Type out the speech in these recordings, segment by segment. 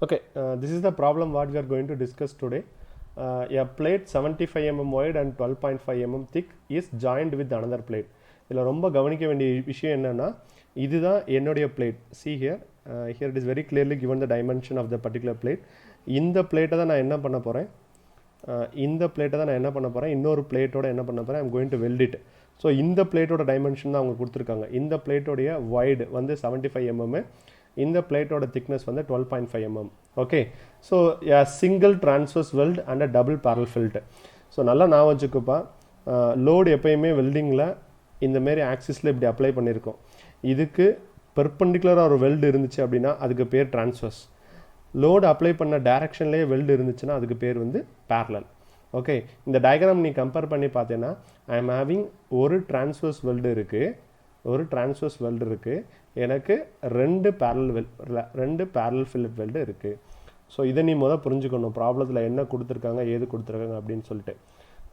Okay, this is the problem what we are going to discuss today. A plate 75 mm wide and 12.5 mm thick is joined with another plate. இதில் ரொம்ப கவனிக்க வேண்டிய விஷயம் என்னன்னா இதுதான் என்னுடைய plate. See here, here it is very clearly given the dimension of the particular plate. இந்த பிளேட்டை தான் நான் என்ன பண்ண போகிறேன், இந்த பிளேட்டை தான் நான் என்ன பண்ண போகிறேன், இன்னொரு பிளேட்டோட என்ன பண்ண போகிறேன், I'm going to weld it. So இந்த பிளேட்டோட டைமென்ஷன் தான் அவங்க கொடுத்துருக்காங்க. இந்த பிளேட்டோடைய வைடு வந்து 75 mm, இந்த பிளேட்டோட திக்னஸ் வந்து 12.5 mm. Okay, so single transverse weld and a double parallel fillet. So நல்லா நான் வச்சுக்கப்பா, லோடு எப்பயுமே வெல்டிங்கில் இந்தமாரி ஆக்சிஸில் இப்படி அப்ளை பண்ணியிருக்கோம். இதுக்கு பெர்பெண்டிகுலராக ஒரு வெல்டு இருந்துச்சு அப்படின்னா அதுக்கு பேர் டிரான்ஸ்வர்ஸ். லோடு அப்ளை பண்ண டைரக்ஷன்லேயே வெல்டு இருந்துச்சுன்னா அதுக்கு பேர் வந்து பேரலல். ஓகே, இந்த டயக்ராம் நீ கம்பேர் பண்ணி பார்த்தீங்கன்னா ஐ எம் ஹேவிங் ஒரு டிரான்ஸ்வர்ஸ் வெல்டு இருக்குது, ஒரு டிரான்ஸ்வர்ஸ் வெல்டு இருக்குது, எனக்கு ரெண்டு பேரலல் ஃபில்லட் வெல்டு இருக்குது. ஸோ இதை நீ புரிஞ்சுக்கணும், ப்ராப்ளத்தில் என்ன கொடுத்துருக்காங்க ஏது கொடுத்துருக்காங்க அப்படின்னு சொல்லிட்டு.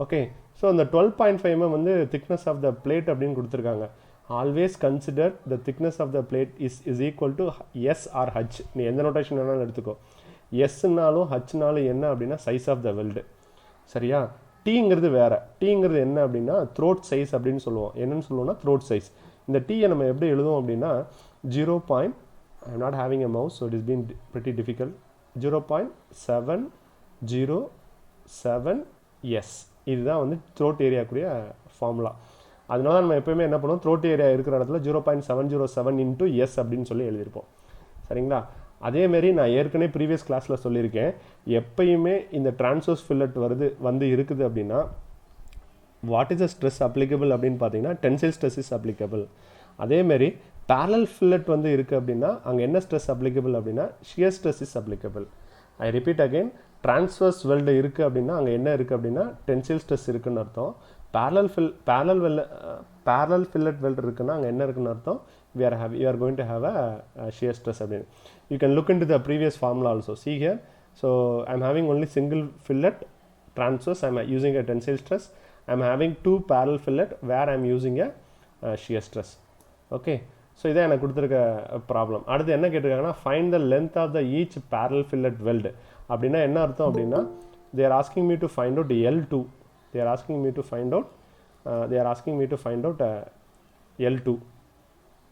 ஓகே, ஸோ அந்த 12.5 mm வந்து திக்னஸ் ஆஃப் த பிளேட் அப்படின்னு கொடுத்துருக்காங்க. Always consider the thickness of the plate is equal to S R H. நீ எந்த நோட்டேஷன் வேணாலும் எடுத்துக்கோ. எஸ்னாலும் ஹச்னாலும் என்ன அப்படின்னா சைஸ் ஆஃப் த வெல்டு. சரியா? டீங்கிறது வேறு. டீங்கிறது என்ன அப்படின்னா த்ரோட் சைஸ் அப்படின்னு சொல்லுவோம். என்னன்னு சொல்லுவோம்னா த்ரோட் சைஸ். இந்த டீயை நம்ம எப்படி எழுதுவோம் அப்படின்னா 0. I am not having a mouse, so it is been pretty difficult. 0.707 S. இதுதான் வந்து த்ரோட் ஏரியாக்குரிய ஃபார்முலா. அதனால நம்ம எப்போயுமே என்ன பண்ணுவோம், த்ரோட் ஏரியா இருக்கிற இடத்துல 0.707 இன்ட்டு எஸ் அப்படின்னு சொல்லி எழுதியிருப்போம். சரிங்களா? அதேமாரி நான் ஏற்கனவே ப்ரீவியஸ் கிளாஸில் சொல்லியிருக்கேன், எப்பயுமே இந்த டிரான்ஸ்வர்ஸ் ஃபில்லட் வந்து இருக்குது அப்படின்னா what is the stress applicable அப்படின்னு பார்த்தீங்கன்னா டென்சைல் ஸ்ட்ரெஸ் இஸ் அப்ளிகபிள். அதேமாரி பேரலல் ஃபில்லட் வந்து இருக்குது அப்படின்னா அங்கே என்ன ஸ்ட்ரெஸ் அப்ளிகபிள் அப்படின்னா shear stress is applicable. I repeat again, transverse weld இருக்குது அப்படின்னா அங்கே என்ன இருக்குது அப்படின்னா டென்சைல் ஸ்ட்ரெஸ் இருக்குன்னு அர்த்தம். பேரலல் ஃபில்லட் வெல்டு இருக்குன்னா அங்கே என்ன இருக்குன்னு அர்த்தம், we are going to have a shear stress அப்படின்னு. You can look into the previous formula also. See here, so I'm having only single fillet transverse, I'm using a tensile stress. I'm having two parallel fillet where I'm using a shear stress. Okay, so இதான் எனக்கு கொடுத்துருக்க problem. அடுத்து என்ன கேட்டிருக்காங்கன்னா find the length of the each parallel fillet weld. அப்படின்னா என்ன அர்த்தம் அப்படின்னா they are asking me to find out L2. They are asking me to find out L2.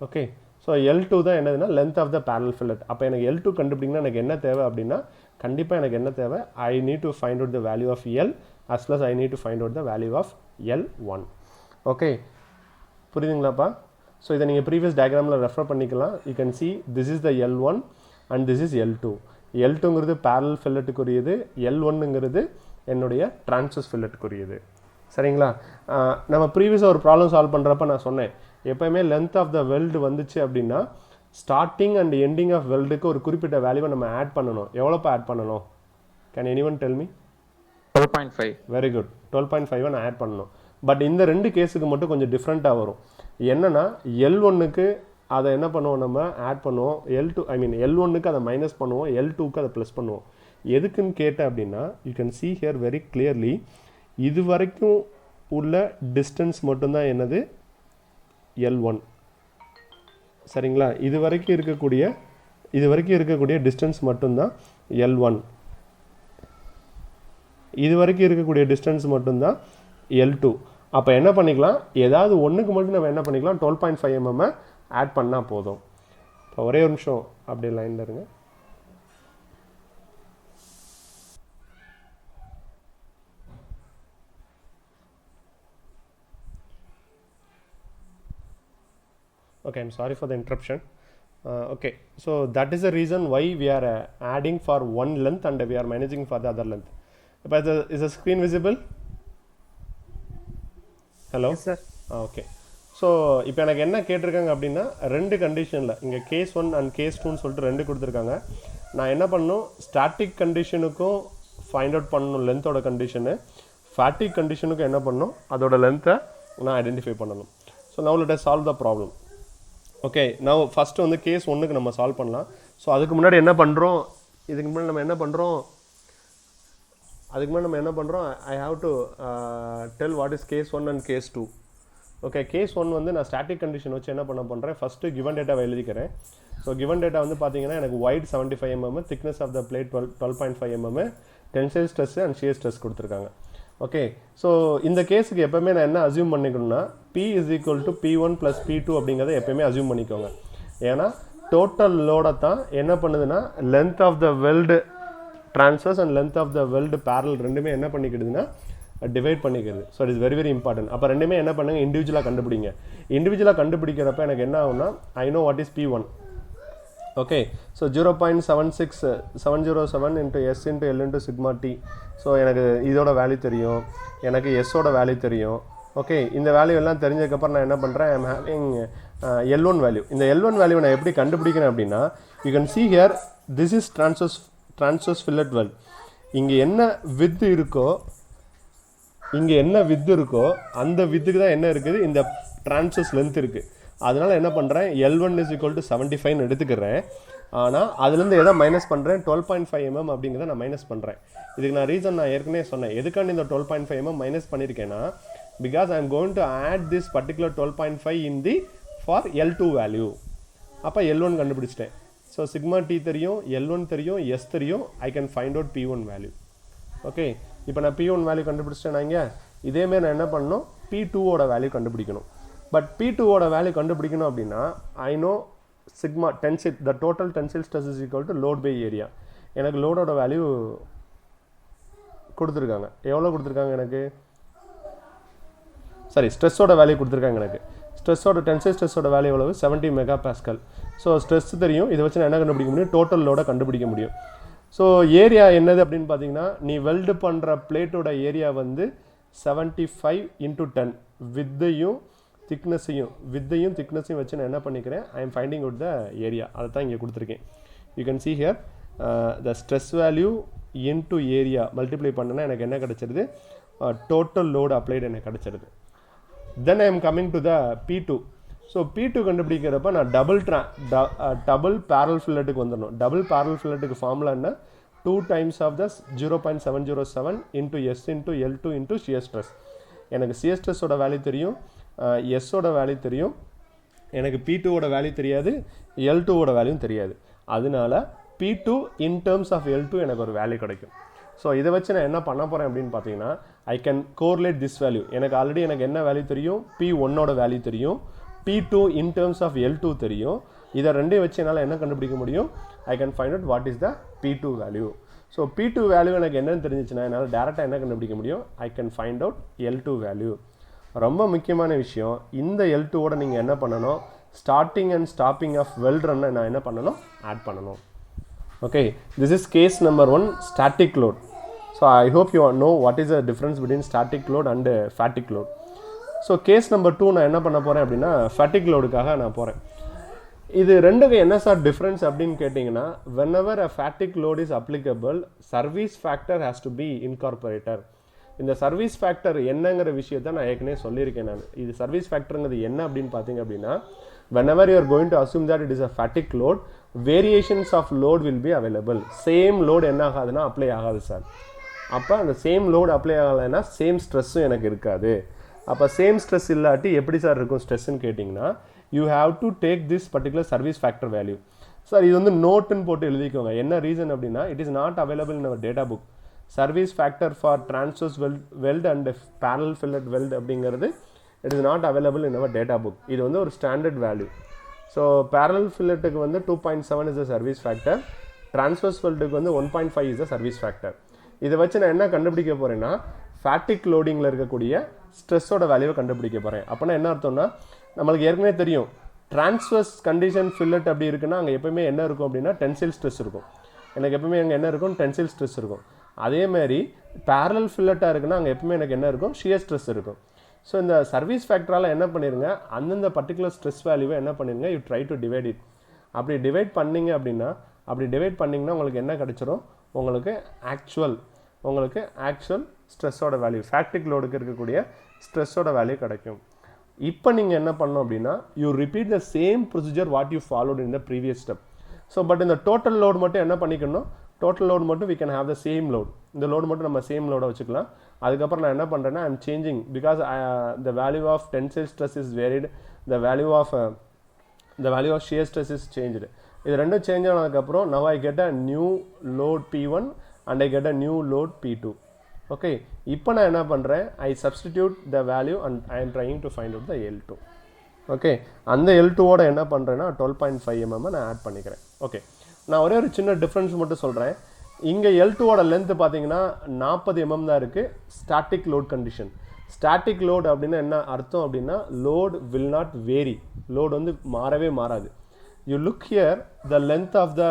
Okay, so L2 தான் என்னதுன்னா length of the parallel fillet. அப்போ எனக்கு L2 கண்டுபிடிங்கன்னா எனக்கு என்ன தேவை அப்படின்னா கண்டிப்பாக எனக்கு என்ன தேவை, I need to find out the value of L as well as I need to find out the value of L1. Okay, புரியுதுங்களாப்பா? ஸோ இதை நீங்கள் ப்ரீவியஸ் டயக்ராமில் ரெஃபர் பண்ணிக்கலாம். You can see this is the L1 and this is L2. L2ங்கிறது parallel ஃபில்லட்டுக்குரியது, L1ங்கிறது என்னுடைய transverse ஃபில்லட்டுக்குரியது. சரிங்களா? நம்ம ப்ரீவியஸாக ஒரு ப்ராப்ளம் சால்வ் பண்ணுறப்ப நான் சொன்னேன், எப்போயுமே லென்த் ஆஃப் த வெல்டு வந்துச்சு அப்படின்னா ஸ்டார்டிங் அண்ட் எண்டிங் ஆஃப் வெல்டுக்கு ஒரு குறிப்பிட்ட வேல்யூவை நம்ம ஆட் பண்ணணும். எவ்வளோப்பா ஆட் பண்ணணும்? Can anyone tell me? 12.5. Very good, 12.5 நான் ஆட் பண்ணணும். பட் இந்த ரெண்டு கேஸுக்கு மட்டும் கொஞ்சம் டிஃப்ரெண்ட்டாக வரும். என்னன்னா L1க்கு அதை என்ன பண்ணுவோம், நம்ம ஆட் பண்ணுவோம். L1க்கு அதை மைனஸ் பண்ணுவோம், L2க்கு அதை ப்ளஸ் பண்ணுவோம். எதுக்குன்னு கேட்டேன் அப்படின்னா you can see here very clearly, இது வரைக்கும் உள்ள டிஸ்டன்ஸ் மட்டும்தான் என்னது L1. சரிங்களா? இது வரைக்கும் இருக்கக்கூடிய டிஸ்டன்ஸ் மட்டும்தான் L1. இது வரைக்கும் இருக்கக்கூடிய டிஸ்டன்ஸ் மட்டும்தான் L2. அப்போ என்ன பண்ணிக்கலாம், ஏதாவது ஒன்றுக்கு மட்டும் நம்ம என்ன பண்ணிக்கலாம், 12.5 mm ஆட் பண்ணால் போதும். இப்போ ஒரே ஒரு நிமிஷம் அப்படியே லைனில் இருங்க. Okay, I'm sorry for the interruption. Okay, so that is the reason why we are adding for one length and we are managing for the other length. But is the screen visible? Hello? Yes, sir. Okay. So இப்போ எனக்கு என்ன கேட்டிருக்காங்க அப்படின்னா ரெண்டு கண்டிஷனில் இங்கே case 1 and case 2ன்னு சொல்லிட்டு ரெண்டு கொடுத்துருக்காங்க. நான் என்ன பண்ணணும், ஸ்டாட்டிக் கண்டிஷனுக்கும் ஃபைண்ட் அவுட் பண்ணணும் லென்த்தோட கண்டிஷனு, ஃபேட்டிக் கண்டிஷனுக்கும் என்ன பண்ணணும் அதோட லென்த்தை நான் ஐடென்டிஃபை பண்ணணும். So now let us solve the problem. Okay, நான் ஃபஸ்ட்டு வந்து கேஸ் 1க்கு நம்ம சால்வ் பண்ணலாம். ஸோ அதுக்கு முன்னாடி என்ன பண்ணுறோம், நம்ம என்ன பண்ணுறோம், I have to tell what is case 1 and case 2. Okay, case 1 வந்து நான் ஸ்டாட்டிக் கண்டிஷன் வச்சு என்ன பண்ணுறேன், ஃபஸ்ட்டு கிவன் டேட்டாவை எழுதிக்கிறேன். ஸோ கிவன் டேட்டா வந்து பார்த்தீங்கன்னா எனக்கு width 75 mm, thickness of the plate 12.5 mm, tensile stress and shear stress கொடுத்துருக்காங்க. ஓகே, ஸோ இந்த கேஸுக்கு எப்போவுமே நான் என்ன அசியூம் பண்ணிக்கணும்னா P is equal to P1 + P2 அப்படிங்கிறத எப்போயுமே அசியூம் பண்ணிக்கோங்க. ஏன்னா டோட்டல் லோடை தான் என்ன பண்ணுதுன்னா length of the weld transverse and length of the weld parallel ரெண்டுமே என்ன பண்ணிக்கிடுதுன்னா டிவைட் பண்ணிக்கிறது. So it is very very important. அப்போ ரெண்டுமே என்ன பண்ணுங்க, இண்டிவிஜுவலாக கண்டுபிடிங்க. இண்டிவிஜுவலாக கண்டுபிடிக்கிறப்ப எனக்கு என்ன ஆகும்னா I know what is P1. Okay, so 0.76707 into S into L into sigma T. So எனக்கு இதோட வேல்யூ தெரியும், எனக்கு எஸ்ஸோட வேல்யூ தெரியும். ஓகே, இந்த வேல்யூ எல்லாம் தெரிஞ்சதுக்கப்புறம் நான் என்ன பண்ணுறேன், ஐம் ஹேவிங் L1 வேல்யூ. இந்த L1 வேல்யூ நான் எப்படி கண்டுபிடிக்கிறேன் அப்படின்னா, you can see here this is transverse fillet weld. இங்கே என்ன வித் இருக்கோ அந்த வித்துக்கு தான் என்ன இருக்குது, இந்த டிரான்ஸ்வர்ஸ் லென்த் இருக்குது. அதனால் என்ன பண்ணுறேன், L1 = 75 எடுத்துக்கிறேன். ஆனால் அதுலேருந்து எதை மைனஸ் பண்ணுறேன், 12.5 mm அப்படிங்கிறத நான் மைனஸ் பண்ணுறேன். இதுக்கு நான் ரீசன் நான் ஏற்கனவே சொன்னேன். எதுக்காண்டி இந்த 12.5 mm மைனஸ் பண்ணியிருக்கேன்னா, because I am going to add this particular 12.5 in the for L2 value. அப்போ L1 கண்டுபிடிச்சிட்டேன். ஸோ சிக்மா T தெரியும், L1 தெரியும், S தெரியும். ஐ can find out P1 value. Okay, இப்போ நான் P1 வேல்யூ கண்டுபிடிச்சிட்டேன். இங்கே இதேமாரி நான் என்ன பண்ணணும், P2ஓட வேல்யூ கண்டுபிடிக்கணும். பட் P2ஓட வேல்யூ கண்டுபிடிக்கணும் அப்படின்னா I know sigma tensile, the total tensile stress is equal to load by area. எனக்கு லோடோட வேல்யூ கொடுத்துருக்காங்க. எவ்வளோ கொடுத்துருக்காங்க எனக்கு, சாரி ஸ்ட்ரெஸ்ஸோட வேல்யூ கொடுத்துருக்காங்க. எனக்கு ஸ்ட்ரெஸ்ஸோட டென்சில் ஸ்ட்ரெஸ்ஸோட வேல்யூ எவ்வளவு, 70 MPa. ஸோ ஸ்ட்ரெஸ் தெரியும், இதை வச்சு நான் என்ன கண்டுபிடிக்க முடியும், டோட்டல் லோட கண்டுபிடிக்க முடியும். ஸோ ஏரியா என்னது அப்படின்னு பார்த்தீங்கன்னா, நீ வெல்டு பண்ணுற பிளேட்டோட ஏரியா வந்து 75 × 10 வித்தையும் திக்னஸையும் வச்சு நான் என்ன பண்ணிக்கிறேன், I am finding out the area. அதை தான் இங்கே கொடுத்துருக்கேன். You can see here the stress value into area multiply பண்ணனா எனக்கு என்ன கிடச்சிருது, டோட்டல் லோடு அப்ளைடு எனக்கு கிடச்சிருது. Then I am coming to the P2. So P2 கண்டுபிடிக்கிறப்ப நான் டபுள் பேரல் ஃபில்லட்டுக்கு வந்துடணும். டபுள் பேரல் ஃபில்லட்டுக்கு ஃபார்முலா என்ன, 2 times of the 0.707 into S into L2 into shear stress. எனக்கு ஷியர் ஸ்ட்ரெஸ்ஸோட வேல்யூ தெரியும், எஸ்ஸோட வேல்யூ தெரியும், எனக்கு P2ஓட வேல்யூ தெரியாது, L2ஓட வேல்யூ தெரியாது. அதனால P2 in terms of L2 எனக்கு ஒரு வேல்யூ கிடைக்கும். ஸோ இதை வச்சு நான் என்ன பண்ண போகிறேன் அப்படின்னு பார்த்தீங்கன்னா, I can correlate this value. எனக்கு ஆல்ரெடி எனக்கு என்ன வேல்யூ தெரியும், P1ஓட வேல்யூ தெரியும், P2 in terms of L2 தெரியும். இதை ரெண்டையும் வச்சு என்னால் என்ன கண்டுபிடிக்க முடியும், I can find out what is the P2 value. So P2 value எனக்கு என்னன்னு தெரிஞ்சிச்சுன்னா என்னால் டேரெக்டாக என்ன கண்டுபிடிக்க முடியும், I can find out L2 value. ரொம்ப முக்கியமான விஷயம், இந்த L2ஓட நீங்கள் என்ன பண்ணணும், starting and stopping of weld ரன்னை நான் என்ன பண்ணணும், ஆட் பண்ணணும். Okay, this is case number 1, static load. So I hope you know what is the difference between static load and fatigue load. So case number 2 நான் என்ன பண்ண போகிறேன் அப்படின்னா, ஃபேட்டிக் லோடுக்காக நான் போகிறேன். இது ரெண்டுக்கு என்ன சார் டிஃப்ரென்ஸ் அப்படின்னு கேட்டிங்கன்னா, whenever a fatigue load is applicable, service factor has to be incorporated. இந்த சர்வீஸ் ஃபேக்டர் என்னங்கிற விஷயத்தை நான் ஏற்கனவே சொல்லியிருக்கேன். நான் இது சர்வீஸ் ஃபேக்டருங்கிறது என்ன அப்படின்னு பார்த்தீங்க அப்படின்னா, whenever you are going to assume that it is a fatigue load, variations of load will be available. Same load என்ன ஆகாதுன்னா அப்ளை ஆகாது சார். அப்போ அந்த சேம் லோடு அப்ளை ஆகலைன்னா சேம் ஸ்ட்ரெஸ்ஸும் எனக்கு இருக்காது. அப்போ சேம் ஸ்ட்ரெஸ் இல்லாட்டி எப்படி சார் இருக்கும் ஸ்ட்ரெஸ்ன்னு கேட்டிங்கன்னா, you have to take this particular service factor value. Sir இது வந்து நோட்டுன்னு போட்டு எழுதிக்கோங்க. என்ன ரீசன் அப்படின்னா, it is not available in our data book. Service factor for transverse weld and parallel fillet weld அப்படிங்கிறது it is not available in our data book. இது வந்து ஒரு ஸ்டாண்டர்ட் வேல்யூ. ஸோ பேரல் ஃபில்லட்டுக்கு வந்து 2.7 is a service factor, transverse வெல்ட்டுக்கு வந்து 1.5 is a service factor. இதை வச்சு நான் என்ன கண்டுபிடிக்க போகிறேன்னா, ஃபேட்டிக் லோடிங்கில் இருக்கக்கூடிய ஸ்ட்ரெஸ்ஸோட வேல்யூவை கண்டுபிடிக்க போகிறேன். அப்படின்னா என்ன அர்த்தம்னா, நம்மளுக்கு ஏற்கனவே தெரியும் டிரான்ஸ்வர்ஸ் கண்டிஷன் ஃபில்லட் அப்படி இருக்குன்னா அங்கே எப்பவுமே என்ன இருக்கும் அப்படின்னா டென்சில் ஸ்ட்ரெஸ் இருக்கும். எனக்கு எப்பவுமே அங்கே என்ன இருக்கும், டென்சில் ஸ்ட்ரெஸ் இருக்கும். அதேமாதிரி பேரலல் ஃபில்லட்டாக இருக்குன்னா அங்கே எப்பவுமே எனக்கு என்ன இருக்கும், ஷியர் ஸ்ட்ரெஸ் இருக்கும். ஸோ இந்த சர்வீஸ் ஃபேக்டரால் என்ன பண்ணிடுங்க, அந்தந்த பர்டிகுலர் ஸ்ட்ரெஸ் வேல்யூவை என்ன பண்ணிடுங்க, you try to divide it. அப்படி டிவைட் பண்ணிங்கன்னா உங்களுக்கு என்ன கிடைச்சிரும், உங்களுக்கு ஆக்சுவல் ஸ்ட்ரெஸ்ஸோட வேல்யூ, ஃபேக்டிக் லோடுக்கு இருக்கக்கூடிய ஸ்ட்ரெஸ்ஸோட வேல்யூ கிடைக்கும். இப்போ நீங்கள் என்ன பண்ணணும் அப்படின்னா, you repeat the same procedure what you followed in the previous step. So but இந்த டோட்டல் லோடு மட்டும் என்ன பண்ணிக்கணும், டோட்டல் லோட் மட்டும் we can have the same load. இந்த லோடு மட்டும் நம்ம சேம் லோட வச்சுக்கலாம். அதுக்கப்புறம் நான் என்ன பண்ணுறேன்னா I am changing because the value of tensile stress is varied, the value of shear stress is changed. இது ரெண்டும் சேஞ்ச் ஆனதுக்கப்புறம் now I get a new load P1 and I get a new load P2. Okay, இப்போ நான் என்ன பண்ணுறேன், I substitute the value and I am trying to find out the L2. Okay, அந்த L2ஓட என்ன பண்ணுறேன்னா 12.5 mm நான் add பண்ணிக்கிறேன். Okay, நான் ஒரே ஒரு சின்ன டிஃப்ரென்ஸ் மட்டும் சொல்கிறேன். இங்கே L2ஓட லென்த் பார்த்தீங்கன்னா 40 mm தான் இருக்குது. Static load condition. Static load அப்படின்னா என்ன அர்த்தம் அப்படின்னா load will not vary, load வந்து மாறவே மாறாது. You look here the length of the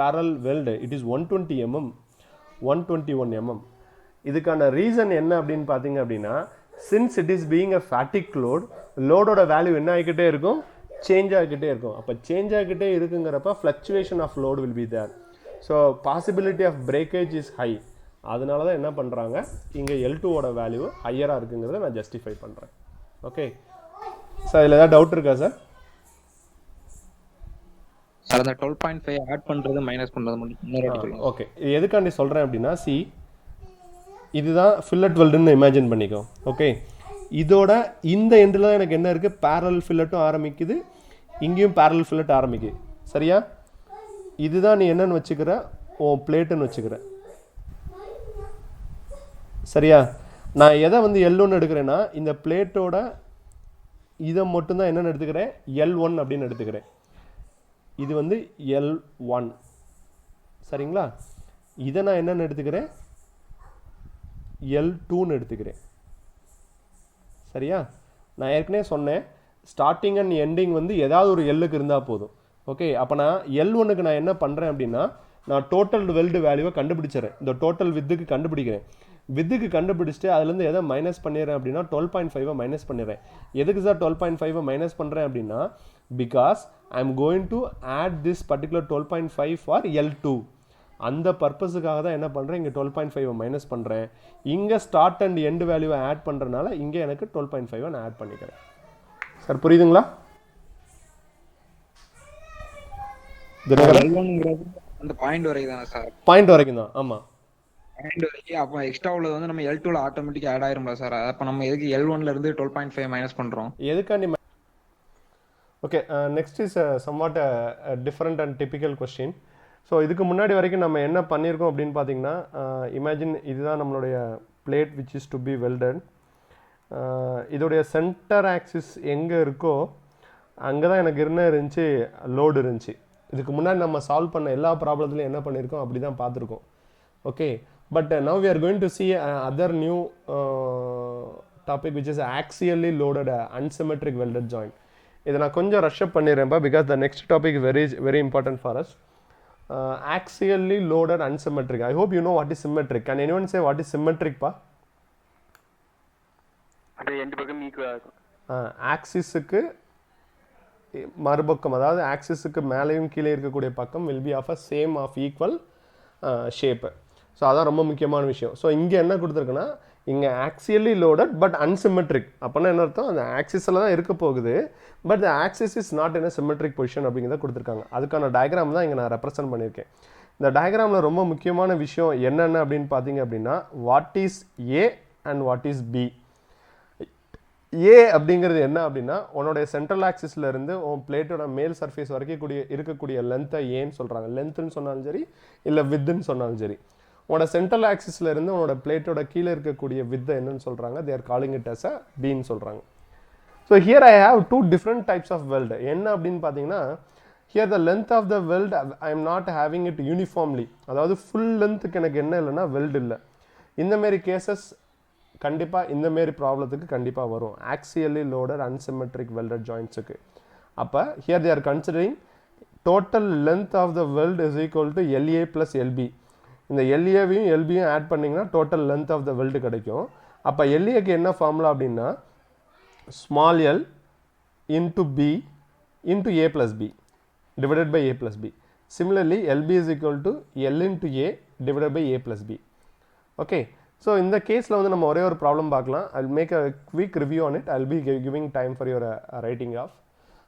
parallel weld it is 120 mm, 121 mm. இதுக்கான ரீசன் என்ன அப்படின்னு பார்த்தீங்க அப்படின்னா since it is being a fatigue load, லோடோட வேல்யூ என்ன ஆகிக்கிட்டே இருக்கும், சேஞ்ச் ஆகிக்கிட்டே இருக்கும். அப்போ சேஞ்ச் ஆகிக்கிட்டே இருக்குங்கிறப்ப fluctuation of load will be there. So possibility of breakage is high. அதனால தான் என்ன பண்ணுறாங்க இங்கே L2ஓட வேல்யூ ஹையராக இருக்குங்கிறத நான் ஜஸ்டிஃபை பண்ணுறேன். ஓகே சார், இதில் ஏதாவது டவுட் இருக்கா சார்? சார் அந்த 12.5 ஆட் பண்ணுறது மைனஸ் பண்ணுறது மட்டும். ஓகே, இது எதுக்காண்டி சொல்கிறேன் அப்படின்னா சி இதுதான் ஃபில்லட் வெல்டுன்னு இமேஜின் பண்ணிக்கோ. ஓகே, இதோட இந்த எண்டில் தான் எனக்கு என்ன இருக்குது, பேரல் ஃபில்லட்டும் ஆரம்பிக்குது, இங்கேயும் பேரல் ஃபில்லட் ஆரம்பிக்குது. சரியா? இதுதான் நீ என்னன்னு வச்சுக்கிற, ஓ பிளேட்டுன்னு வச்சுக்கிற. சரியா? நான் எதை வந்து L1 எடுக்கிறேன்னா இந்த பிளேட்டோட இதை மட்டும்தான் என்னென்னு எடுத்துக்கிறேன், L1 அப்படின்னு எடுத்துக்கிறேன். இது வந்து L1. சரிங்களா? இதை நான் என்னென்னு எடுத்துக்கிறேன், L2ன்னு எடுத்துக்கிறேன். சரியா? நான் ஏற்கனவே சொன்னேன் ஸ்டார்டிங் அண்ட் எண்டிங் வந்து ஏதாவது ஒரு எல்லுக்கு இருந்தால் போதும். ஓகே, அப்போ நான் L1க்கு நான் என்ன பண்ணுறேன் அப்படின்னா நான் டோட்டல் வெல்டு வேல்யூவை கண்டுபிடிச்சிடறேன். இந்த டோட்டல் வித்துக்கு கண்டுபிடிக்கிறேன். வித்துக்கு கண்டுபிடிச்சிட்டு அதுலேருந்து எதை மைனஸ் பண்ணிடுறேன் அப்படின்னா 12.5 மைனஸ் பண்ணிடுறேன். எதுக்கு சார் 12.5 மைனஸ் பண்ணுறேன் அப்படின்னா because I am going to add this particular 12.5 for L2. அந்த பர்பஸுக்காக தான் என்ன பண்ணுறேன், இங்கே 12.5 மைனஸ் பண்ணுறேன். இங்கே ஸ்டார்ட் அண்ட் எண்டு வேல்யூவை ஆட் பண்ணுறதுனால இங்கே எனக்கு 12.5 நான் ஆட் பண்ணிக்கிறேன். சார் புரியுதுங்களா? அந்த பாயிண்ட் வரைக்கும் தானே சார்? பாயிண்ட் வரைக்கும் தான். ஆமாம், பாயிண்ட் வரைக்கும். அப்போ எக்ஸ்ட்ரா உள்ளது வந்து நம்ம L2ல ஆட்டோமேட்டிக்கா ஆட் ஆயிரும்ல சார்? அப்போ நம்ம எதுக்கு L1ல இருந்து 12.5 மைனஸ் பண்ணுறோம்? எதுக்காண்டி? Okay, next is somewhat different and typical question. So இதுக்கு முன்னாடி வரைக்கும் நம்ம என்ன பண்ணியிருக்கோம் அப்படின்னு பார்த்தீங்கன்னா இமேஜின் இதுதான் நம்மளுடைய plate which is to be welded. இதோடைய சென்டர் ஆக்சிஸ் எங்கே இருக்கோ அங்கே தான் எனக்கு என்ன இருந்துச்சு, லோடு இருந்துச்சு. இதுக்கு முன்னாடி நம்ம சால்வ் பண்ண எல்லா ப்ராப்ளத்துலையும் என்ன பண்ணியிருக்கோம் அப்படி தான் பார்த்துருக்கோம். Okay, but now we are going to see other new topic which is axially loaded unsymmetric welded joint. இதை நான் கொஞ்சம் ரஷ்அப் பண்ணிடுறேன்ப்பா because the next topic very important for us. Axially loaded unsymmetric. I hope you know what is symmetric. Can anyone say what is symmetric pa? அது ரெண்டு பக்கம் ஈக்குவலா இருக்கும். ஆக்சிஸ்க்கு மறுபக்கம், அதாவது ஆக்சிஸ்க்கு மேலேயும் கீழே இருக்கக்கூடிய பக்கம் will be of a same of equal shape. So அதான் ரொம்ப முக்கியமான விஷயம். ஸோ இங்கே என்ன கொடுத்துருக்குன்னா இங்கே ஆக்சியலி லோடட் பட் அன்சிமெட்ரிக். அப்படின்னா என்ன அர்த்தம், அந்த ஆக்சிஸில் தான் இருக்க போகுது but the axis is not in a symmetric position அப்படிங்கிறத கொடுத்துருக்காங்க. அதுக்கான டயக்ராம் தான் இங்கே நான் ரெப்ரசென்ட் பண்ணியிருக்கேன். இந்த டயக்ராமில் ரொம்ப முக்கியமான விஷயம் என்னென்ன அப்படின்னு பார்த்தீங்க அப்படின்னா what is A and what is B. A அப்படிங்கிறது என்ன அப்படின்னா உன்னோடைய சென்ட்ரல் ஆக்சிஸில் இருந்து உன் பிளேட்டோட மேல் சர்ஃபேஸ் வரைக்கும் இருக்கக்கூடிய லென்த்தை ஏன்னு சொல்கிறாங்க. லென்த்துன்னு சொன்னாலும் சரி இல்லை வித்துன்னு சொன்னாலும் சரி. உன்னோட சென்ட்ரல் ஆக்சிஸில் இருந்து உன்னோட பிளேட்டோட கீழே இருக்கக்கூடிய வித்தை என்னன்னு சொல்கிறாங்க, they are calling it as a பீன்னு சொல்கிறாங்க. So here I have two different types of weld. என்ன அப்படின்னு பார்த்தீங்கன்னா here the length of the weld I am not having it uniformly. அதாவது ஃபுல் லென்த்துக்கு எனக்கு என்ன இல்லைன்னா வெல்டு இல்லை. இந்தமாரி கேசஸ் கண்டிப்பாக இந்தமாரி ப்ராப்ளத்துக்கு கண்டிப்பாக வரும் ஆக்சியலி லோடட் அன்சிமெட்ரிக் வெல்டட் ஜாயிண்ட்ஸுக்கு. அப்போ here they are considering total length of the weld is equal to LA + LB. இந்த LAவையும் LBயும் ஆட் பண்ணிங்கன்னா total length of the weld கிடைக்கும். அப்போ LAக்கு என்ன ஃபார்முலா அப்படின்னா small l into B into A + B divided by A + B. Similarly, LB is equal to L into A divided by A + B. Okay, so இந்த கேஸில் வந்து நம்ம ஒரே ஒரு ப்ராப்ளம் பார்க்கலாம். I will make a quick review on it. I will be giving time for your writing off.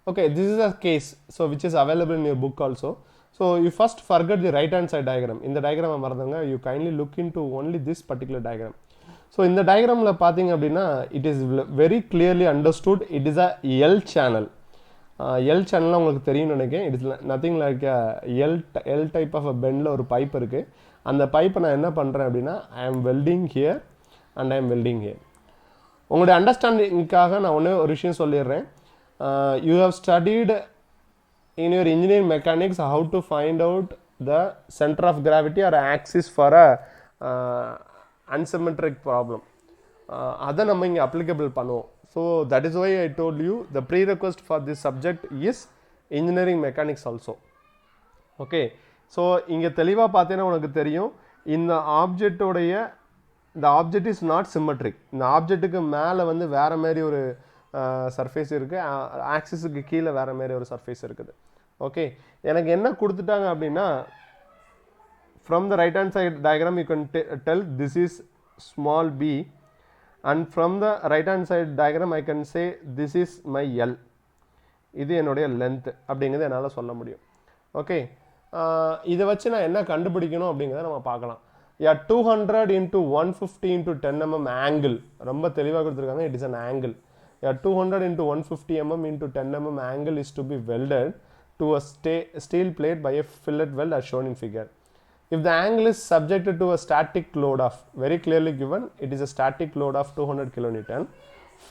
Okay, this is a case so which is available in your book also. So you first forgot the right hand side diagram. இந்த டயக்ராமை மறந்துங்க. You kindly look into only this particular diagram. So இந்த டயக்ராமில் பார்த்தீங்க அப்படின்னா it is very clearly understood. It is a L channel. L சேனல்லாம் உங்களுக்கு தெரியும்னு நினைக்கிறேன். It is nothing like L type of a பெண்டில் ஒரு பைப் இருக்குது. அந்த பைப்பை நான் என்ன பண்ணுறேன் அப்படின்னா ஐ ஆம் வெல்டிங் ஹியர் அண்ட் ஐ ஆம் வெல்டிங் ஹியர். உங்களுடைய அண்டர்ஸ்டாண்டிங்காக நான் ஒரு விஷயம் சொல்லிடுறேன். You have studied in your engineering mechanics how to find out the center of gravity or axis for a unsymmetric problem. அதை நம்ம இங்கே applicable பண்ணுவோம். So that is why I told you the prerequisite for this subject is engineering mechanics also. Okay, so இங்கே தெளிவாக பார்த்தீங்கன்னா உனக்கு தெரியும் இந்த ஆப்ஜெக்டோடைய இந்த ஆப்ஜெக்ட் இஸ் நாட் சிமெட்ரிக். இந்த ஆப்ஜெக்ட்டுக்கு மேலே வந்து வேறு மாதிரி ஒரு சர்ஃபேஸ் இருக்குது, ஆக்சிஸுக்கு கீழே வேறு மாதிரி ஒரு சர்ஃபேஸ் இருக்குது. ஓகே, எனக்கு என்ன கொடுத்துட்டாங்க அப்படின்னா from the right hand side diagram you can tell this is small B and from the right hand side diagram I can say this is my L. இது என்னுடைய லென்த் அப்படிங்கிறது என்னால் சொல்ல முடியும். ஓகே, இதை வச்சு நான் என்ன கண்டுபிடிக்கணும் அப்படிங்கிறத நம்ம பார்க்கலாம். 200 into 150 into 10 mm ஆங்கிள் ரொம்ப தெளிவாக கொடுத்துருக்காங்க. It is an angle. 200 into 150 mm into 10 mm angle is to be welded to a steel plate by a fillet weld as shown in figure. If the angle is subjected to a static load of, very clearly given, it is a static load of 200 kilonewton.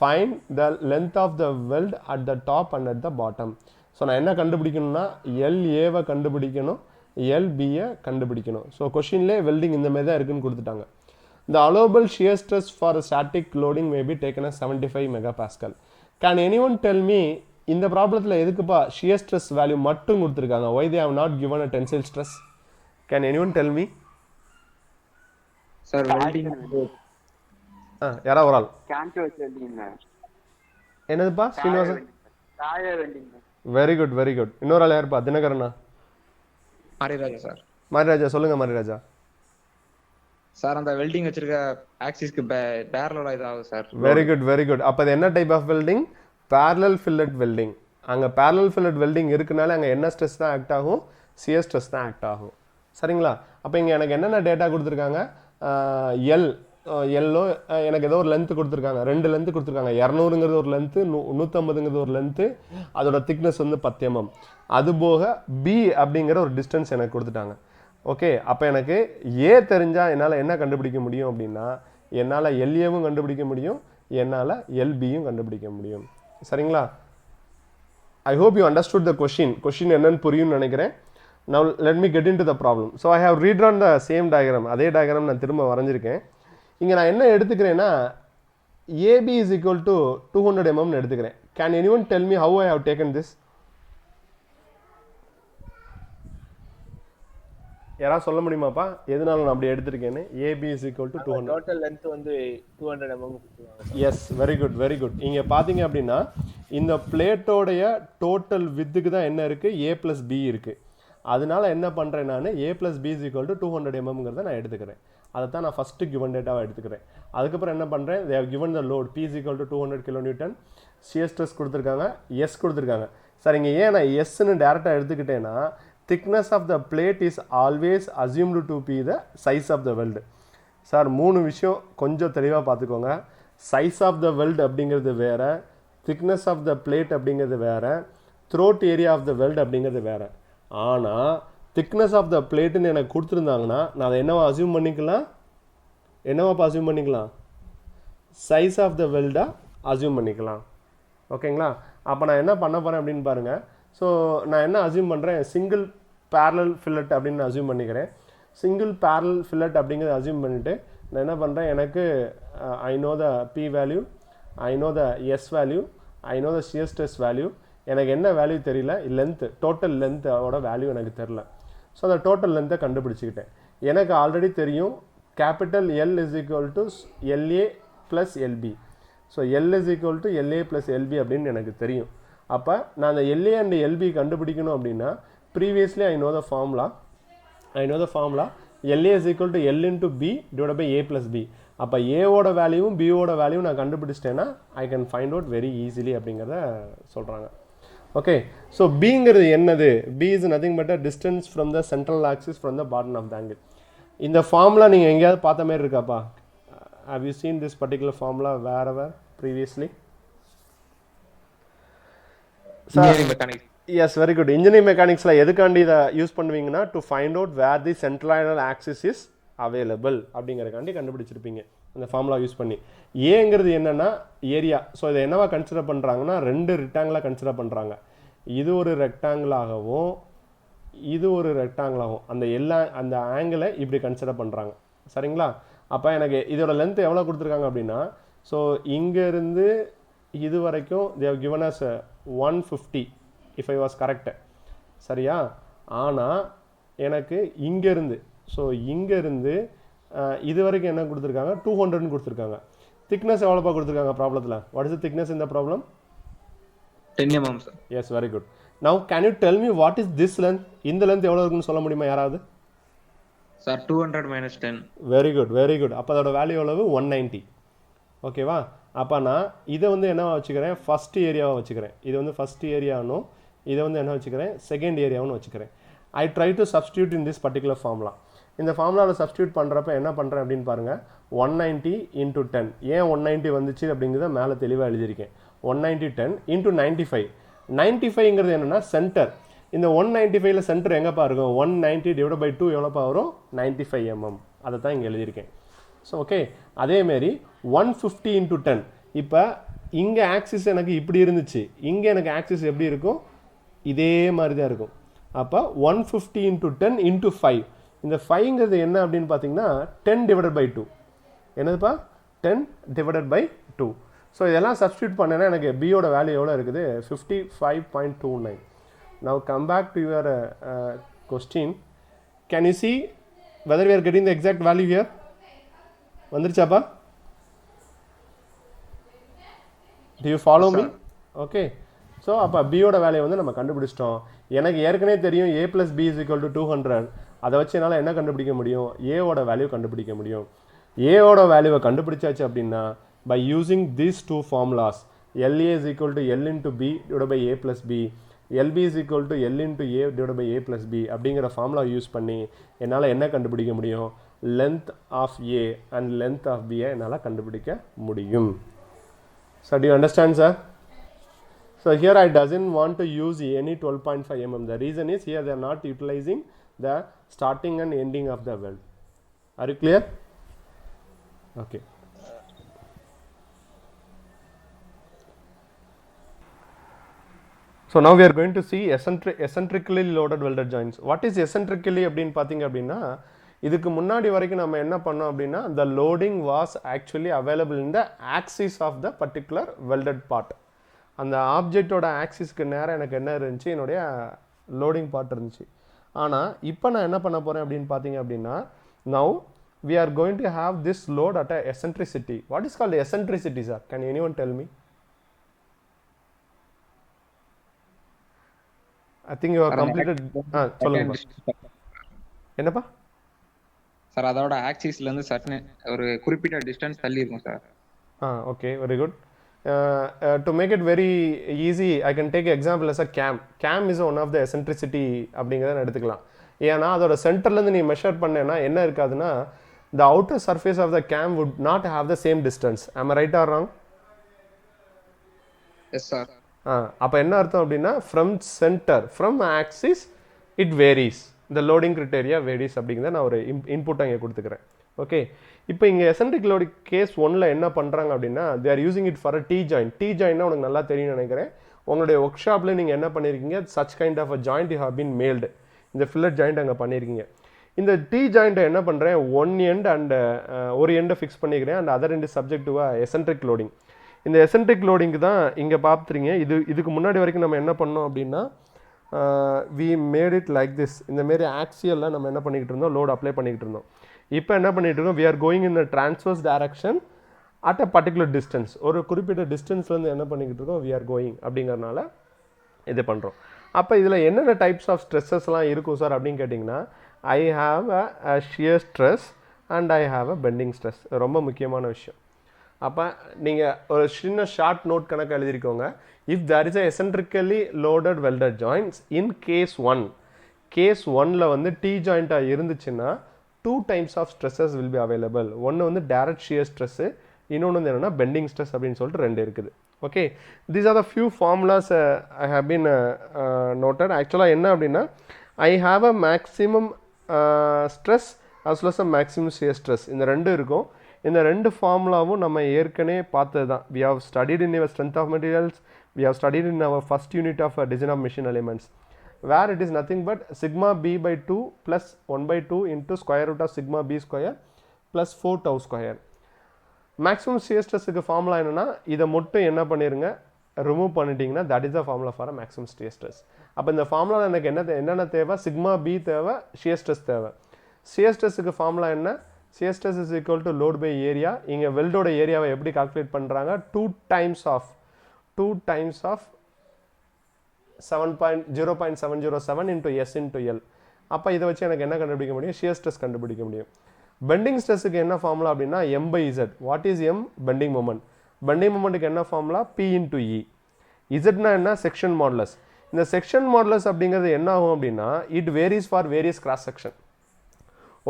Find the length of the weld at the top and at the bottom. So நான் என்ன கண்டுபிடிக்கணும்னா LA-வை கண்டுபிடிக்கணும், LB-யை கண்டுபிடிக்கணும். So கொஷின்லேயே welding இந்த மாதிரி தான் இருக்குன்னு கொடுத்துட்டாங்க. The allowable shear stress for a static loading may be taken as 75 megapascal. Can anyone tell me இந்த ப்ராப்ளத்தில் எதுக்குப்பா shear stress value மட்டும் கொடுத்துருக்காங்க? Why they have not given a tensile stress? Can anyone tell me? Sir welding யாரா ஒரு ஆள் கேன்சர் வச்சு வெல்டிங். என்னதுப்பா Srinivasan? Tyre welding. Very good very good. இன்னொரு ஆள் யாருப்பா? தினகரனா? மாரிராஜா சார். மாரிராஜா சொல்லுங்க. மாரிராஜா சார் அந்த வெல்டிங் வச்சிருக்க ஆக்சிஸ்க்கு பேரலலா இதாகும் sir. Very good very good. அப்போ அது என்ன type of welding? parallel fillet welding. அங்கே parallel fillet வெல்டிங் இருக்குனால அங்கே என்ன ஸ்ட்ரெஸ் தான் ஆக்ட் ஆகும்? சியர் ஸ்ட்ரெஸ் தான் ஆக்ட் ஆகும். சரிங்களா? அப்போ இங்கே எனக்கு என்னென்ன டேட்டா கொடுத்துருக்காங்க? எல்லோ எனக்கு ஏதோ ஒரு லென்த்து கொடுத்துருக்காங்க, 2 லென்த்து கொடுத்துருக்காங்க. 200ங்கிறது ஒரு லென்த்து, 150ங்கிறது ஒரு லென்த்து, அதோட திக்னஸ் வந்து 10 mm. அது போக பி அப்படிங்கிற ஒரு டிஸ்டன்ஸ் எனக்கு கொடுத்துட்டாங்க. ஓகே, அப்போ எனக்கு ஏ தெரிஞ்சால் என்னால் என்ன கண்டுபிடிக்க முடியும் அப்படின்னா என்னால் எல்ஏவும் கண்டுபிடிக்க முடியும், என்னால் எல்பியும் கண்டுபிடிக்க முடியும். சரிங்களா? ஐ hope you understood the question என்னன்னு புரியும்னு நினைக்கிறேன். Now let me get into the problem. So I have redrawn the same diagram. அதே டயக்ராம் நான் திரும்ப வரைஞ்சிருக்கேன். இங்கே நான் என்ன எடுத்துக்கிறேன்னா AB is equal to 200 mm எடுத்துக்கிறேன். Can anyone tell me how I have taken this? யாராவது சொல்ல முடியுமாப்பா எதனால நான் அப்படி எடுத்திருக்கேன்னு? AB is equal to 200. Total length வந்து 200 mm. Yes, very good very good. இங்கே பார்த்தீங்க அப்படின்னா இந்த பிளேட்டோடைய டோட்டல் வித்துக்கு தான் என்ன இருக்குது? A plus B இருக்குது. அதனால என்ன பண்ணுறேன் நான் A plus B is equal to 200 mmங்கிறத நான் எடுத்துக்கிறேன். அதை தான் நான் ஃபஸ்ட்டு கிவன் டேட்டாவை எடுத்துக்கிறேன். அதுக்கப்புறம் என்ன பண்ணுறேன்? they have given the load P is equal to 200 kilonewton. shear stress கொடுத்துருக்காங்க, எஸ் கொடுத்துருக்காங்க. சார் இங்கே ஏன் நான் எஸ்ன்னு டேரெக்டாக எடுத்துக்கிட்டேன்னா thickness of the plate is always assumed to be the size of the weld. Sir 3 விஷயம் கொஞ்சம் தெளிவாக பார்த்துக்கோங்க. size of the weld அப்படிங்கிறது வேறு, thickness of the plate அப்படிங்கிறது வேறு, throat area of the weld அப்படிங்கிறது வேறு. ஆனால் thickness of the plateன்னு எனக்கு கொடுத்துருந்தாங்கன்னா நான் அதை என்னவா அசியூம் பண்ணிக்கலாம்? என்னவாப்பா அசியூம் பண்ணிக்கலாம்? size of the weld-ஆ அசியூம் பண்ணிக்கலாம். ஓகேங்களா? அப்போ நான் என்ன பண்ண போகிறேன் அப்படின்னு பாருங்கள். ஸோ நான் என்ன அசியூம் பண்ணுறேன்? சிங்கிள் பேரலல் ஃபில்லட் அப்படின்னு நான் அசியூம் பண்ணிக்கிறேன். சிங்கிள் பேரலல் ஃபில்லட் அப்படிங்கிறத அசியூம் பண்ணிவிட்டு நான் என்ன பண்ணுறேன்? எனக்கு I know the P value, I know the S value, I know the shear stress value. எனக்கு என்ன வேல்யூ தெரியல, லென்த்து, டோட்டல் லென்த்தோட வேல்யூ எனக்கு தெரில. ஸோ அந்த டோட்டல் லென்த்தை கண்டுபிடிச்சிக்கிட்டேன். எனக்கு ஆல்ரெடி தெரியும் capital L is equal to LA plus LB. So L is equal to LA plus LB அப்படின்னு எனக்கு தெரியும். அப்போ நான் அந்த எல்ஏ அண்ட் எல்பி கண்டுபிடிக்கணும் அப்படின்னா previously I know the formula LA is equal to L into B divide by A plus B. அப்போ ஏவோட வேல்யூவும் பியோட வேல்யூவும் நான் கண்டுபிடிச்சிட்டேன்னா I can find out very easily அப்படிங்கிறத சொல்கிறாங்க. ஓகே, ஸோ பிங்கிறது என்னது? B is nothing but a distance from the central axis from the bottom of the angle. இந்த ஃபார்முலா நீங்கள் எங்கேயாவது பார்த்த மாதிரி இருக்காப்பா? How you seen this particular formula where ever previously? Engineering mechanics. Yes, very good. Engineering மெக்கானிக்ஸில் எதுக்காண்டி இதை use பண்ணுவீங்கன்னா, to find out where the central axis is available அப்படிங்கிறக்காண்டி கண்டுபிடிச்சிருப்பீங்க அந்த ஃபார்முலா யூஸ் பண்ணி. ஏங்கிறது என்னென்னா ஏரியா. ஸோ இதை என்னவா கன்சிடர் பண்ணுறாங்கன்னா, 2 ரெக்டாங்கிளாக கன்சிடர் பண்ணுறாங்க. இது ஒரு ரெக்டாங்கிளாகவும் இது ஒரு ரெக்டாங்கிளாகவும் அந்த ஆங்கிளை இப்படி கன்சிடர் பண்ணுறாங்க. சரிங்களா? அப்போ எனக்கு இதோட லென்த் எவ்வளோ கொடுத்துருக்காங்க அப்படின்னா, ஸோ இங்கேருந்து இது வரைக்கும் they have given us 150 if I was correct. சரியா? ஆனால் எனக்கு இங்கேருந்து இது வரைக்கும் என்ன கொடுத்துருக்காங்க? 200 கொடுத்துருக்காங்க. திக்னஸ் எவ்வளோப்பா கொடுத்துருக்காங்க ப்ராப்ளத்தில்? வாட் இஸ் த திக்னஸ் இந்த problem? 10 mm sir. Yes, very good. Now can you tell me what is this length? இந்த லென்த் எவ்வளோ இருக்குன்னு சொல்ல முடியுமா யாராவது? Sir 200 - 10. Very good, very good. அப்போ அதோட வேல்யூ எவ்வளவு? 190. ஓகேவா? அப்போ நான் இதை வந்து என்னவா வச்சுக்கிறேன்? ஃபஸ்ட் ஏரியாவாக வச்சுக்கிறேன். இது வந்து ஃபஸ்ட் ஏரியானும் இதை வந்து என்ன வச்சுக்கிறேன்? செகண்ட் ஏரியாவும் வச்சுக்கிறேன். I try to substitute in this particular formula. இந்த ஃபார்முலாவில் சப்ஸ்டியூட் பண்ணுறப்ப என்ன பண்ணுறேன் அப்படின்னு பாருங்கள். 190 × 10. ஏன் 190 வந்துச்சு அப்படிங்கிறத மேலே தெளிவாக எழுதியிருக்கேன். 190 10 × 95. 95ங்கிறது என்னென்னா சென்டர். இந்த 195ல சென்டர் எங்கேப்பா இருக்கும்? 190 / 2 எவ்வளோப்பா வரும்? 95 mm. அதை தான் இங்கே எழுதியிருக்கேன். ஸோ ஓகே, அதேமாரி 150 × 10. இப்போ இங்கே ஆக்சிஸ் எனக்கு இப்படி இருந்துச்சு, இங்கே எனக்கு ஆக்சிஸ் எப்படி இருக்கும்? இதே மாதிரி தான் இருக்கும். அப்போ 150 × 10 × 5. இந்த 5ங்கிறது என்ன அப்படின்னு பார்த்தீங்கன்னா 10 / 2. என்னதுப்பா? 10 / 2. ஸோ இதெல்லாம் சப்ஸ்டியூட் பண்ணேன்னா எனக்கு பியோட வேல்யூ எவ்வளோ இருக்குது? 55.29. Now come back to your question. Can you see whether we are getting the exact value here? வந்துருச்சாப்பா? Do you follow me? Okay. So அப்போ பியோட வேலையை வந்து நம்ம கண்டுபிடிச்சிட்டோம். எனக்கு ஏற்கனவே தெரியும் a + b = 200. அதை வச்சு என்னால் என்ன கண்டுபிடிக்க முடியும்? ஏவோட வேல்யூ கண்டுபிடிக்க முடியும். ஏவோட வேல்யூவை கண்டுபிடிச்சாச்சு அப்படின்னா by using these two formulas, LA is equal to L into B divided by A plus B, LB is equal to L into A divided by A plus B அப்படிங்கிற ஃபார்முலா யூஸ் பண்ணி என்னால் என்ன கண்டுபிடிக்க முடியும்? length of A and length of B என்னால் கண்டுபிடிக்க முடியும். So do you understand, sir? So here I doesn't want to use any 12.5 mm. The reason is here they are not utilizing the starting and ending of the weld. Are you clear? Okay. So now we are going to see eccentrically loaded welded joints. What is eccentrically அப்படின்னு பார்த்தீங்க அப்படின்னா, இதுக்கு முன்னாடி வரைக்கும் நம்ம என்ன பண்ணோம் அப்படின்னா, the loading was actually available in the axis of the particular welded part. அந்த ஆப்ஜெக்டோட ஆக்சிஸ்க்கு நேரம் எனக்கு என்ன இருந்துச்சு? என்னுடைய லோடிங் பார்ட் இருந்துச்சு. ஆனால் இப்போ நான் என்ன பண்ண போகிறேன் அப்படின்னு பார்த்தீங்க அப்படின்னா, now we are going to have this load at a eccentricity. What is called eccentricity, sir? Can anyone tell me? I think you have completed. சொல்லுங்க. என்னப்பா? சார் அதோட ஆக்சிஸ்ல இருந்து சர்டன் ஒரு குறிப்பிட்ட டிஸ்டன்ஸ் தள்ளி இருக்கும் sir. Okay, very good. To make it very easy, I can take example as a cam. Cam is one of the eccentricity அப்படிங்கிறத எடுத்துக்கலாம். ஏன்னா அதோட சென்டர்லேருந்து நீ மெஷர் பண்ணேன்னா என்ன இருக்காதுன்னா, the outer surface of the cam would not have the same distance. Am I right or wrong? Yes sir. அப்போ என்ன அர்த்தம் அப்படின்னா, from center, from axis it varies. The loading criteria varies அப்படிங்கிறத நான் ஒரு இன்புட் அங்கே கொடுத்துக்கிறேன். ஓகே, இப்போ இங்கே எசென்ட்ரிக் லோடிங் கேஸ் 1ல் என்ன பண்ணுறாங்க அப்படின்னா, they are using it for a T joint. T jointனா உனக்கு நல்லா தெரியும்னு நினைக்கிறேன். உங்களுடைய ஒர்க் ஷாப்பில் நீங்கள் என்ன பண்ணியிருக்கீங்க? such kind of a joint you have been mailed. இந்த ஃபில்லட் ஜாயிண்ட் அங்கே பண்ணியிருக்கீங்க. இந்த T ஜாயிண்ட்டை என்ன பண்ணுறேன்? ஒன் எண்ட் அண்ட் ஒரு எண்டை ஃபிக்ஸ் பண்ணிக்கிறேன், and other end subject to eccentric loading. இந்த எசென்ட்ரிக் லோடிங்கு தான் இங்கே பார்த்துறீங்க. இதுக்கு முன்னாடி வரைக்கும் நம்ம என்ன பண்ணோம் அப்படின்னா, we made it like this. இந்தமாரி ஆக்சியலில் நம்ம என்ன பண்ணிக்கிட்டு இருந்தோம்? லோடு அப்ளை பண்ணிக்கிட்டு இருந்தோம். இப்போ என்ன பண்ணிகிட்டு இருக்கோம்? we are going in the transverse direction at a particular distance. ஒரு குறிப்பிட்ட டிஸ்டன்ஸ்லேருந்து என்ன பண்ணிக்கிட்டு இருக்கோம்? we are going அப்படிங்கிறனால இது பண்ணுறோம். அப்போ இதில் என்னென்ன டைப்ஸ் ஆஃப் ஸ்ட்ரெஸ்ஸஸ்லாம் இருக்கும் சார் அப்படின்னு கேட்டிங்கன்னா, I have a shear stress and I have a bending stress. ரொம்ப முக்கியமான விஷயம். அப்போ நீங்கள் ஒரு சின்ன ஷார்ட் நோட் கணக்கு எழுதிருக்கோங்க. If there is eccentrically loaded welded joints in case 1, case 1ல் வந்து டி ஜாயிண்ட்டாக இருந்துச்சுன்னா 2 times of stresses will be available. ஒன்று வந்து டைரக்ட் ஷியர் ஸ்ட்ரெஸ்ஸு, இன்னொன்று வந்து என்னென்னா பெண்டிங் ஸ்ட்ரெஸ் அப்படின்னு சொல்லிட்டு 2 இருக்குது. Okay, these are the few formulas I have been noted. ஆக்சுவலாக என்ன அப்படின்னா I have a maximum stress as well as a maximum shear stress. இந்த 2 இருக்கும். இந்த 2 ஃபார்முலாவும் நம்ம ஏற்கனவே பார்த்தது தான். we have studied in our strength of materials, we have studied in our first unit of design of machine elements, where it is nothing but sigma b by 2 plus 1 by 2 into square root of sigma b square plus 4 tau square. Maximum shear ஸ்ட்ரெஸ்ஸுக்கு formula என்னென்னா இதை மட்டும் என்ன பண்ணிடுங்க, remove பண்ணிட்டீங்கன்னா that is the formula for a maximum shear stress. அப்போ இந்த formula எனக்கு என்னென்ன தேவை, சிக்மா பி தேவை, ஷியர் ஸ்ட்ரெஸ் தேவை. ஷியர் ஸ்ட்ரெஸ்ஸுக்கு ஃபார்முலா என்ன, shear stress is equal to load by area. இங்கே வெல்டோட ஏரியாவை எப்படி கால்குலேட் பண்ணுறாங்க, 2 times of 0.707 into S into L. அப்போ இதை வச்சு எனக்கு என்ன கண்டுபிடிக்க முடியும், ஷியர் ஸ்ட்ரெஸ் கண்டுபிடிக்க முடியும். பெண்டிங் ஸ்ட்ரெஸ்ஸுக்கு என்ன ஃபார்முலா அப்படின்னா M by Z. What is M? Bending moment. Bending மொமெண்ட்டுக்கு என்ன ஃபார்முலா, P into E. இசட்னா என்ன, செக்ஷன் மாடுலஸ். இந்த செக்ஷன் மாடுலஸ் அப்படிங்கிறது என்ன ஆகும் அப்படின்னா it varies for various cross section.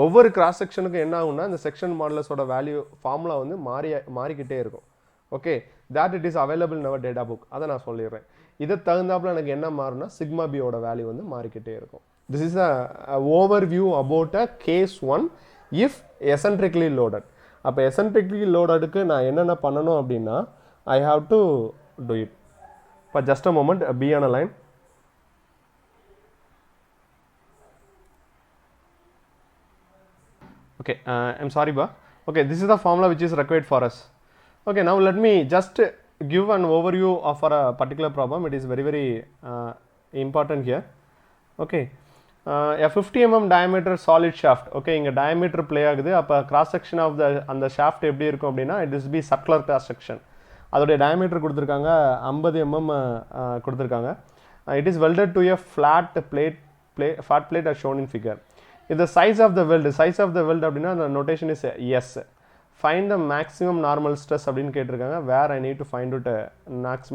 ஒவ்வொரு கிராஸ் செக்ஷனுக்கும் என்ன ஆகும்னா இந்த செக்ஷன் மாடுலஸோட வேல்யூ ஃபார்முலா வந்து மாறிக்கிட்டே இருக்கும். Okay, that it is available in our data book. அதை நான் சொல்லிடுறேன். இதை தகுந்தாப்புல எனக்கு என்ன மாறும்னா சிக்மா பியோட வேல்யூ வந்து மாறிக்கிட்டே இருக்கும். This is a overview about a case 1 if eccentrically loaded. அப்போ எசென்ட்ரிக்லி லோடடுக்கு நான் என்னென்ன பண்ணணும் அப்படின்னா I have to do it. இப்போ just a moment, be on a line. Okay, I'm sorry ba. Okay, this is the formula which is required for us. Okay, now let me just give an overview of for a particular problem. It is very important here. Okay, a 50 mm diameter solid shaft. Okay, inga diameter play agudhu. Appa cross section of the and the shaft eppadi irukum appadina it is be circular cross section. அதோட diameter கொடுத்திருக்காங்க 50 mm கொடுத்திருக்காங்க. It is welded to a flat plate as shown in figure. If the size of the weld அப்படின்னா the notation is S. Find the maximum normal stress அப்படின்னு கேட்டிருக்காங்க. Where I need to find out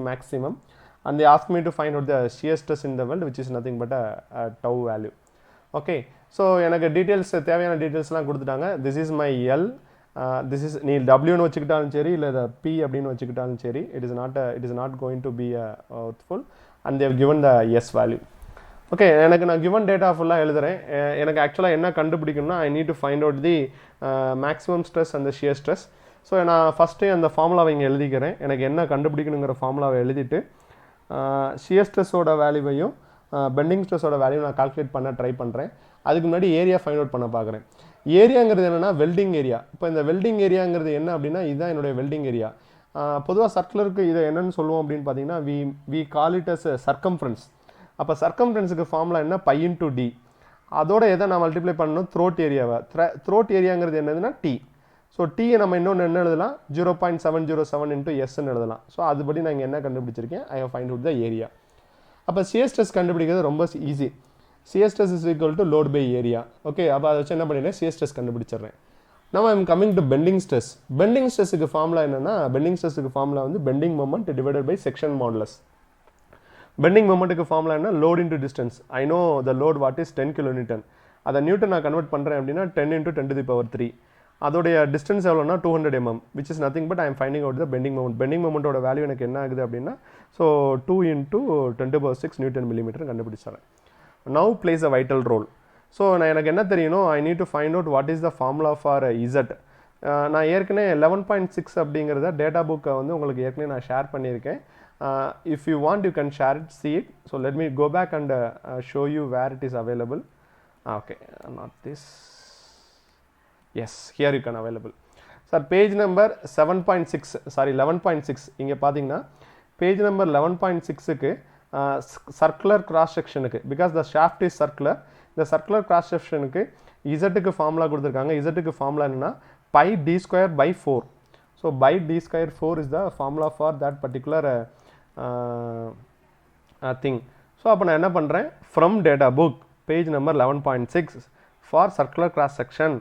maximum and they ask me to find out the shear stress in the weld which is nothing but a tau value. Okay, so எனக்கு details தேவையான டீடைல்ஸ்லாம் கொடுத்துட்டாங்க. This is my L. This is நீ Wன்னு வச்சுக்கிட்டாலும் சரி இல்லை P அப்படின்னு வச்சுக்கிட்டாலும் சரி it is not going to be worthful and they have given the S value. Okay, எனக்கு நான் கிவன் டேட்டா ஃபுல்லாக எழுதுகிறேன். எனக்கு ஆக்சுவலாக என்ன கண்டுபிடிக்கணும்னா I need to find out the maximum stress அந்த ஷியர் ஸ்ட்ரெஸ். ஸோ நான் ஃபஸ்ட்டு அந்த ஃபார்முலாவை இங்கே எழுதிக்கிறேன். எனக்கு என்ன கண்டுபிடிக்கணுங்கிற ஃபார்முலாவை எழுதிட்டு ஷியர் ஸ்ட்ரெஸ்ஸோட வேல்யூவையும் பெண்டிங் ஸ்ட்ரெஸ்ஸோட வேல்யூ நான் கால்குலேட் பண்ண ட்ரை பண்ணுறேன். அதுக்கு முன்னாடி ஏரியா ஃபைண்ட் அவுட் பண்ண பார்க்குறேன். ஏரியாங்கிறது என்னென்னா வெல்டிங் ஏரியா. இப்போ இந்த வெல்டிங் ஏரியாங்கிறது என்ன அப்படின்னா இதுதான் என்னுடைய வெல்டிங் ஏரியா. பொதுவாக சர்க்குலருக்கு இதை என்னென்னு சொல்லுவோம் அப்படின்னு பார்த்தீங்கன்னா we call it as circumference. அப்போ சர்க்கம்ஃபரன்ஸுக்கு ஃபார்முலா என்ன, பை இன்டூ டி. அதோட எதை நான் மல்டிப்ளை பண்ணணும், த்ரோட் ஏரியாவை. த்ரோட் ஏரியாங்கிறது என்னதுன்னா டி. ஸோ டீயை நம்ம இன்னொன்று என்ன எழுதலாம், 0.707 இன்டூ எஸ்ன்னு எழுதலாம். ஸோ அதுபடி நான் இங்கே என்ன கண்டுபிடிச்சிருக்கேன், I have find out the area. அப்போ சியர் ஸ்ட்ரெஸ் கண்டுபிடிக்கிறது ரொம்ப easy. Shear stress is equal to load by area. Okay, அப்போ அதை வச்சு என்ன பண்ணிடுறேன், சியர் ஸ்ட்ரெஸ் கண்டுபிடிச்சிடுறேன். நம்ம I am coming to bending stress. Bending ஸ்ட்ரெஸ்ஸுக்கு ஃபார்முலா என்னன்னா பெண்டிங் ஸ்ட்ரெஸ்ஸுக்கு ஃபார்முலா வந்து bending moment divided by section modulus. Bending மொமெண்ட்டுக்கு ஃபார்முலா என்ன, load into distance. I know the load what is 10 kN. அதை நியூட்டன் நான் கன்வெர்ட் பண்ணுறேன் அப்படின்னா 10 × 10⁻3. அதோடைய டிஸ்டன்ஸ் எவ்வளோனா 200 mm, which is nothing but I am finding out the bending moment. Bending மொமெண்ட்டோட value எனக்கு என்ன ஆகுது அப்படின்னா ஸோ 2 × 10⁻6 Nm கண்டுபிடிச்சிடறேன். Now plays a vital role. So நான் எனக்கு என்ன தெரியணும், I need to find out what is the formula for Z. நான் ஏற்கனவே 11.6 அப்படிங்கிறத டேட்டா புக்கை வந்து உங்களுக்கு ஏற்கனவே நான் ஷேர் பண்ணியிருக்கேன். If you want you can share it, see it. So let me go back and show you where it is available. Okay, not this. Yes, here you can available. Sir, page number 7.6, sorry 11.6. இங்கே பார்த்தீங்கன்னா page number 11.6க்கு circular cross sectionக்கு, because the shaft is circular, the circular cross sectionக்கு இசட்டுக்கு formula கொடுத்துருக்காங்க. இசட்டுக்கு formula என்னன்னா pi d square by 4. So by d square 4 is the formula for that particular thing. So அப்போ நான் என்ன பண்ணுறேன், from data book page number 11.6 for circular cross section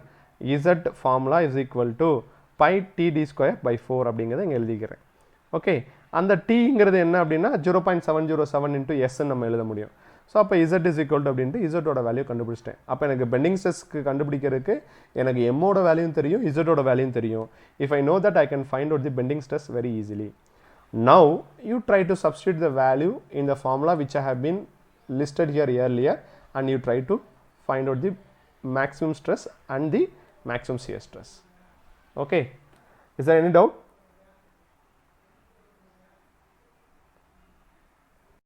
Z formula is equal to pi DD square by 4 அப்படிங்கிறத இங்கே எழுதிக்கிறேன். Okay, அந்த டீங்கிறது என்ன அப்படின்னா 0.707 இன்ட்டு எஸ்ன்னு நம்ம எழுத முடியும். ஸோ அப்போ இசட் இஸ் ஈக்குவல் டு அப்படின்ட்டு இசட்டோட வேல்யூ கண்டுபிடிச்சிட்டேன். அப்போ எனக்கு பெண்டிங் ஸ்ட்ரெஸ்க்கு கண்டுபிடிக்கிறதுக்கு எனக்கு எம்மோட வேல்யூவும் தெரியும், இசட்டோட வேல்யூவும் தெரியும். If I know that I can find out the bending stress very easily. Now you try to substitute the value in the formula which I have been listed here earlier, and you try to find out the maximum stress and the maximum shear stress. Okay, is there any doubt?